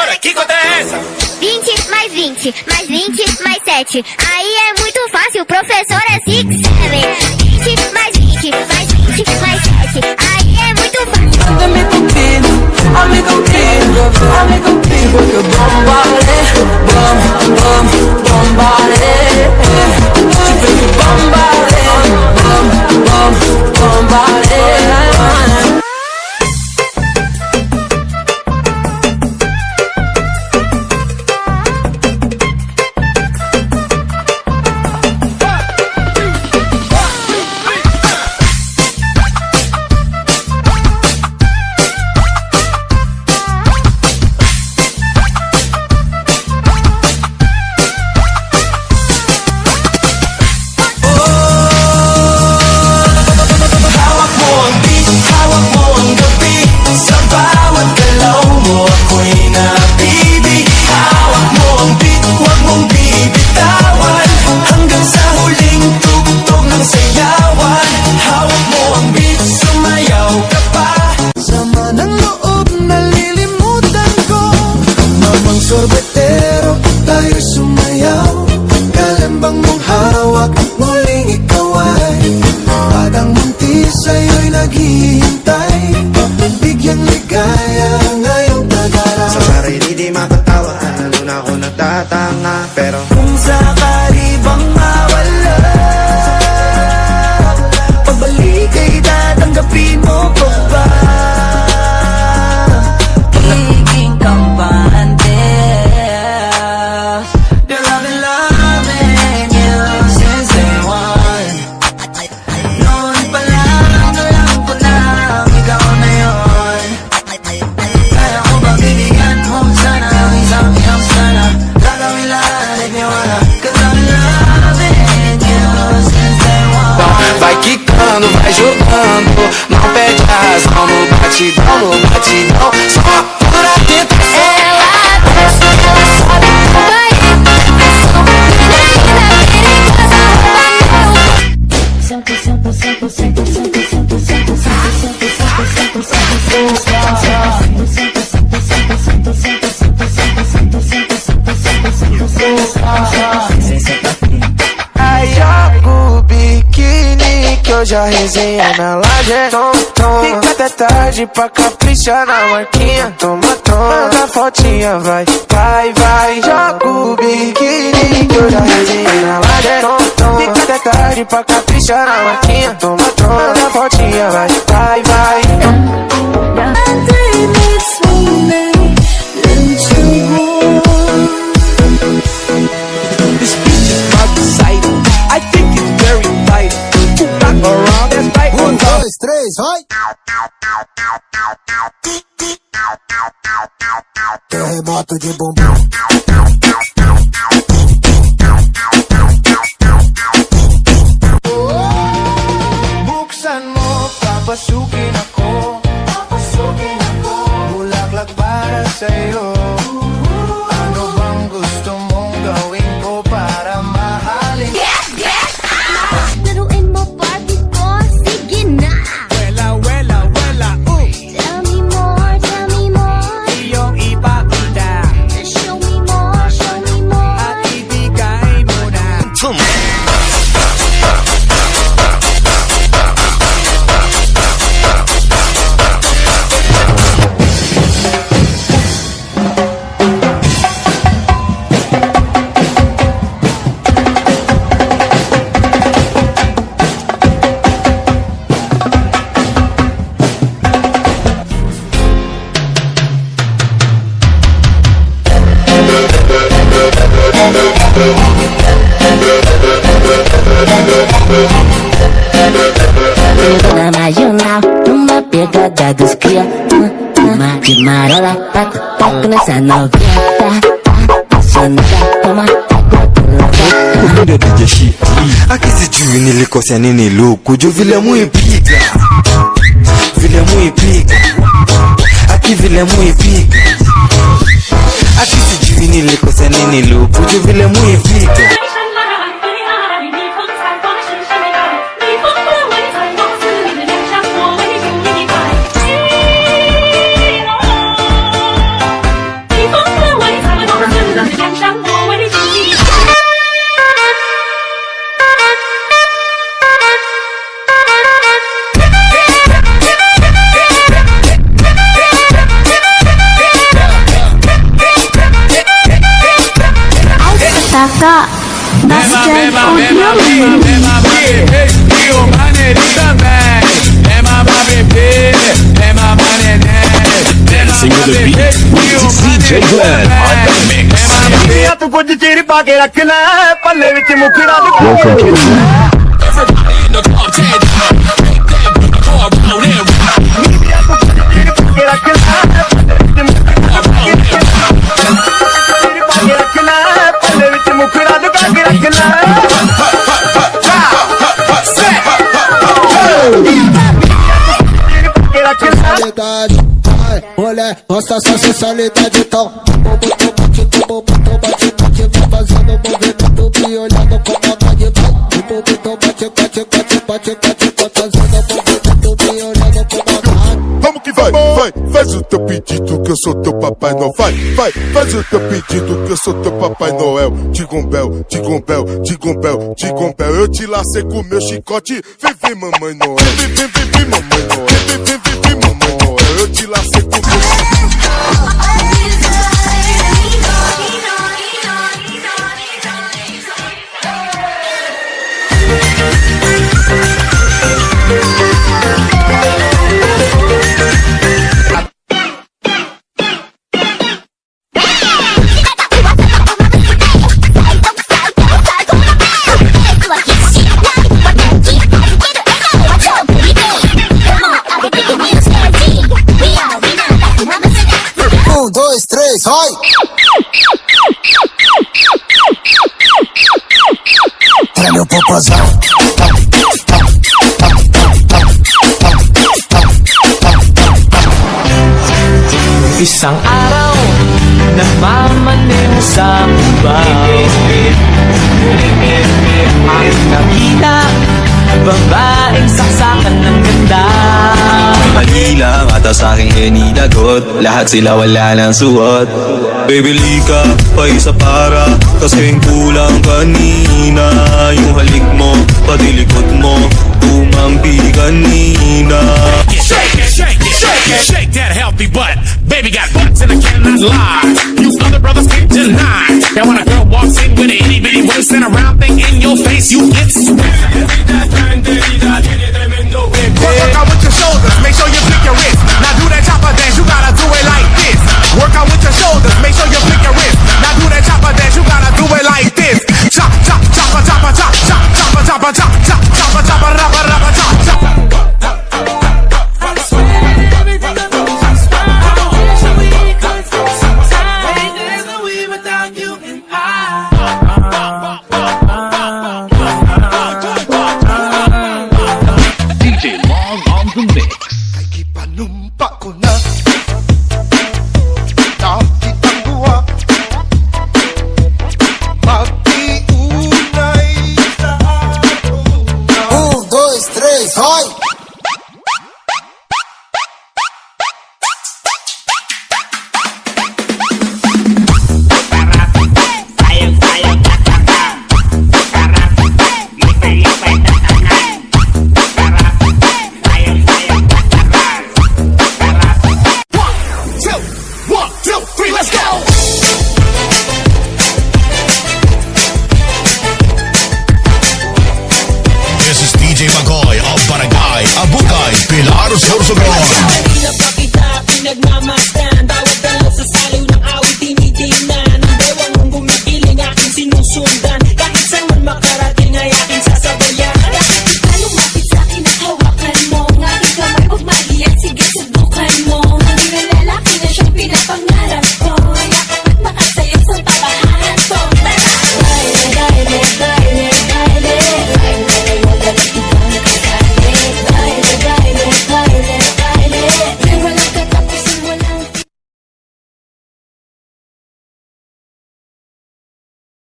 agora, que conta é essa? 20 mais 20, mais 20, mais 7. Aí é muito fácil, o professor é 6, 7. 20 mais 20, mais 20, mais 7. Aí é muito fácil. Andame contigo, ame contigo, ame contigo. Porque bombale, bom, bom, bombale. Porque bombale, bom, bom, bombale. Sorbetero, tayo sumayaw. Kalambang mong hawak, muling ikaw ay parang munti sa'yo'y naghihintay. Bigyang ligaya ngayong tagaraw. Sa sarili di mapatawa, lalo na ako nagtatanga. Pero kung sakali bang mawala, pagbalik ay tatanggapin mo pa ba? Pagiging kampante. vai quicando, vai jogando. Não perde a razão no batidão, no batidão. Só pura tentação. Ela desce, ela sobe, vai impressão. Menina perigosa, rouba meu. Senta, senta, senta, senta, senta, senta, senta, senta, senta, Aí joga o biquíni que eu já resenha na laje. Fica até tarde pra caprichar na marquinha. Toma, manda fotinha, vai, vai, vai. Joga o biquíni que eu já resenha na laje. Fica até tarde pra caprichar na marquinha. Toma, manda fotinha, vai, vai, vai. This beach is about to sight. I think it's very tight. Back around, that's right. 1, 2, 3, vai! Terremoto de bumbum. Buksan mo, papasukin ako. Bulaklak para sa'yo. Ano bang gusto mong gawin ko para mahalin? Laruin mo Barbie ko, sige na. Wela, wela, wela, Tell me more, tell me more. iyong ipakita Show me more, show me more. at ibigay mo na. Na marginal, numa pegada dos cria. Uma de marola, taco, taco nessa novinha. Passando, toma, Ndio DJ Shi. Akisijui nilikosea nini luku juu vile muipiga, vile muipiga, aki vile muipiga. Akisijui nilikosea nini luku juu vile muipiga. Before Wala. Nasa dyan, audio rin. E o maneirinho também. É mamar bebê, é mamar neném. Dancing with the beat with DJ Glenn on the mix. ਤੂੰ ਕੁਝ ਚਿਰ ਪਾ ਕੇ ਰੱਖ ਲੈ ਪੱਲੇ ਵਿੱਚ ਮੁਖੜਾ ਦੇ Everybody in the club, tear down. Pour round and ਪੱਲੇ ਵਿੱਚ ਮੁਖੜਾ ਦੇ ਕੇ ਰੱਖ ਲੈ Olé, nossa essa sensualidade tão bate, vai fazendo movimento me olhando com vontade. Bate, fazendo movimento me olhando com vontade. Vamos que vai, faz o teu pedido que eu sou teu Papai Noel. Faz o teu pedido que eu sou teu Papai Noel. Tigombel, eu te lacei com meu chicote. Vem, mamãe Noel. Vem, mamãe Noel. Vem, mamãe Noel. Eu te lacei com meu chicote. Dois, três, vai! Pra meu popozão. Isang araw, nagmamaneho sa pubaw. Ang nakita, babaeng saksakan ng ganda. Mali lang ata sa aking hinilagot. Lahat sila wala ng suot. Bibili ka pa isa para kasing kulang kanina. Yung halik mo, pati likod mo, umampi kanina. Shake that healthy butt. Baby got butts and I cannot lie. You other brothers can't deny. Now when a girl walks in with an itty bitty waist and a round thing in your face, you get swept. Work out with your shoulders, make sure you flick your wrist. Now do that chopper dance, you gotta do it like this. Work out with your shoulders, make sure you flick your wrist. Now do that chopper dance, you gotta do it like this. Chop, chop, chopper, chopper, chop, chop, chopper, chopper, chop, chop, chopper, chopper, rubber, rubber, chop, chop. DJ Long on the mix. Panumpa ko na Nakit ang buwa Mag-iunay sa ato. Dois, três, vai! This is DJ Magoy of Barangay Abugay, Pilar Sorsogon.